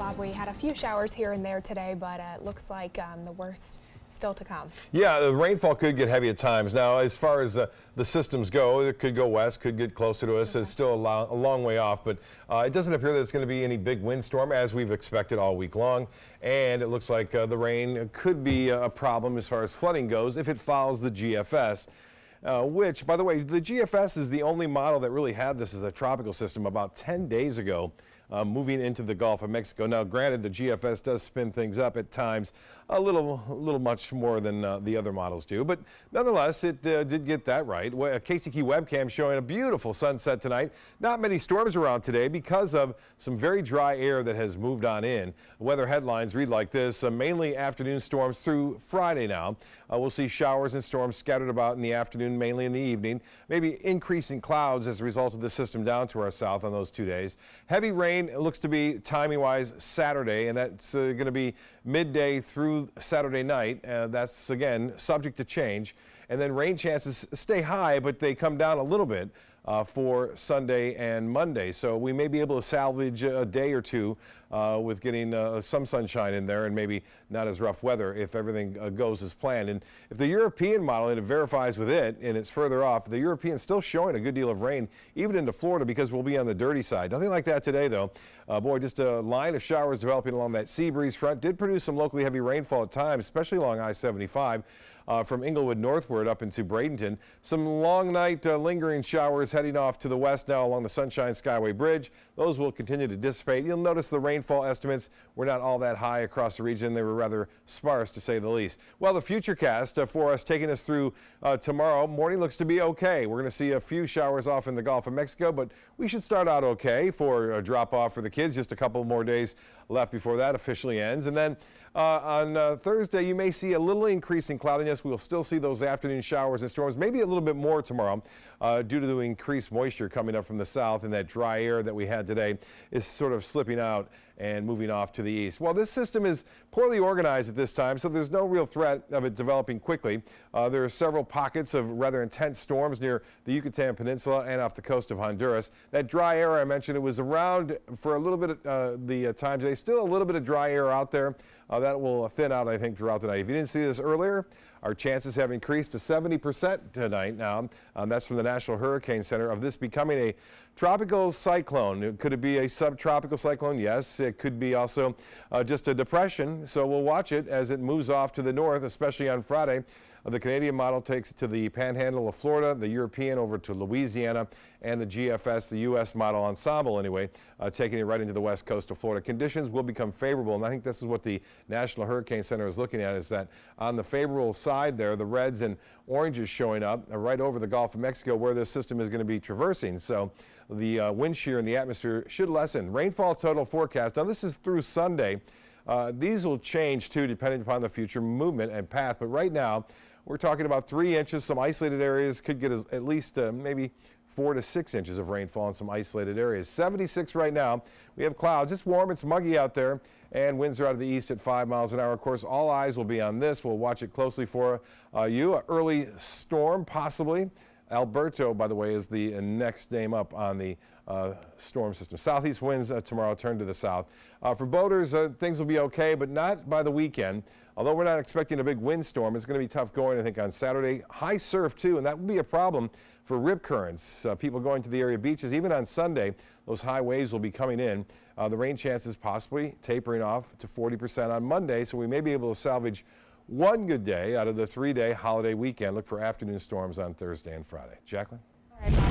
Bob, we had a few showers here and there today, but it looks like the worst still to come. Yeah, the rainfall could get heavy at times. Now, as far as the systems go, it could go west, could get closer to us. Okay. It's still a long way off, but it doesn't appear that it's going to be any big windstorm as we've expected all week long. And it looks like the rain could be a problem as far as flooding goes if it follows the GFS. Which, by the way, the GFS is the only model that really had this as a tropical system about 10 days ago, moving into the Gulf of Mexico. Now, granted, the GFS does spin things up at times a little much more than the other models do, but nonetheless, it did get that right. A KCK webcam showing a beautiful sunset tonight. Not many storms around today because of some very dry air that has moved on in. Weather headlines read like this: mainly afternoon storms through Friday now. We'll see showers and storms scattered about in the afternoon, mainly in the evening. Maybe increasing clouds as a result of the system down to our south on those 2 days. Heavy rain looks to be timing-wise Saturday, and that's going to be midday through Saturday night. That's, again, subject to change. And then rain chances stay high, but they come down a little bit for Sunday and Monday. So we may be able to salvage a day or two with getting some sunshine in there and maybe not as rough weather if everything goes as planned. And if the European model, and it verifies with it, and it's further off, the European still showing a good deal of rain, even into Florida, because we'll be on the dirty side. Nothing like that today, though. Boy, just a line of showers developing along that sea breeze front did produce some locally heavy rainfall at times, especially along I-75. From Inglewood northward up into Bradenton. Some long night lingering showers heading off to the west now along the Sunshine Skyway Bridge. Those will continue to dissipate. You'll notice the rainfall estimates were not all that high across the region. They were rather sparse, to say the least. Well, the futurecast for us taking us through tomorrow morning looks to be okay. We're going to see a few showers off in the Gulf of Mexico, but we should start out okay for a drop off for the kids. Just a couple more days left before that officially ends. And then on Thursday, you may see a little increase in cloudiness. We will still see those afternoon showers and storms, maybe a little bit more tomorrow due to the increased moisture coming up from the south, and that dry air that we had today is sort of slipping out and moving off to the east. Well, this system is poorly organized at this time, so there's no real threat of it developing quickly. There are several pockets of rather intense storms near the Yucatan Peninsula and off the coast of Honduras. That dry air I mentioned, it was around for a little bit the time today. Still a little bit of dry air out there. That will thin out, I think, throughout the night. If you didn't see this earlier, our chances have increased to 70% tonight now. That's from the National Hurricane Center of this becoming a tropical cyclone. Could it be a subtropical cyclone? Yes. It could be also just a depression. So we'll watch it as it moves off to the north, especially on Friday. The Canadian model takes it to the panhandle of Florida, the European over to Louisiana, and the GFS, the U.S. model ensemble anyway, taking it right into the west coast of Florida. Conditions will become favorable, and I think this is what the National Hurricane Center is looking at, is that on the favorable side there, the reds and oranges showing up right over the Gulf of Mexico where this system is going to be traversing. So the wind shear in the atmosphere should lessen. Rainfall total forecast. Now this is through Sunday. These will change too depending upon the future movement and path, but right now we're talking about 3 inches. Some isolated areas could get at least maybe 4 to 6 inches of rainfall in some isolated areas. 76 right now. We have clouds. It's warm. It's muggy out there, and winds are out of the east at 5 miles an hour. Of course, all eyes will be on this. We'll watch it closely for you. An early storm, possibly. Alberto, by the way, is the next name up on the storm system. Southeast winds tomorrow turn to the south. For boaters, things will be okay, but not by the weekend. Although we're not expecting a big windstorm, it's going to be tough going, I think, on Saturday. High surf, too, and that will be a problem for rip currents. People going to the area beaches, even on Sunday, those high waves will be coming in. The rain chances possibly tapering off to 40% on Monday, so we may be able to salvage one good day out of the 3-day holiday weekend. Look for afternoon storms on Thursday and Friday. Jacqueline? All right, Bob.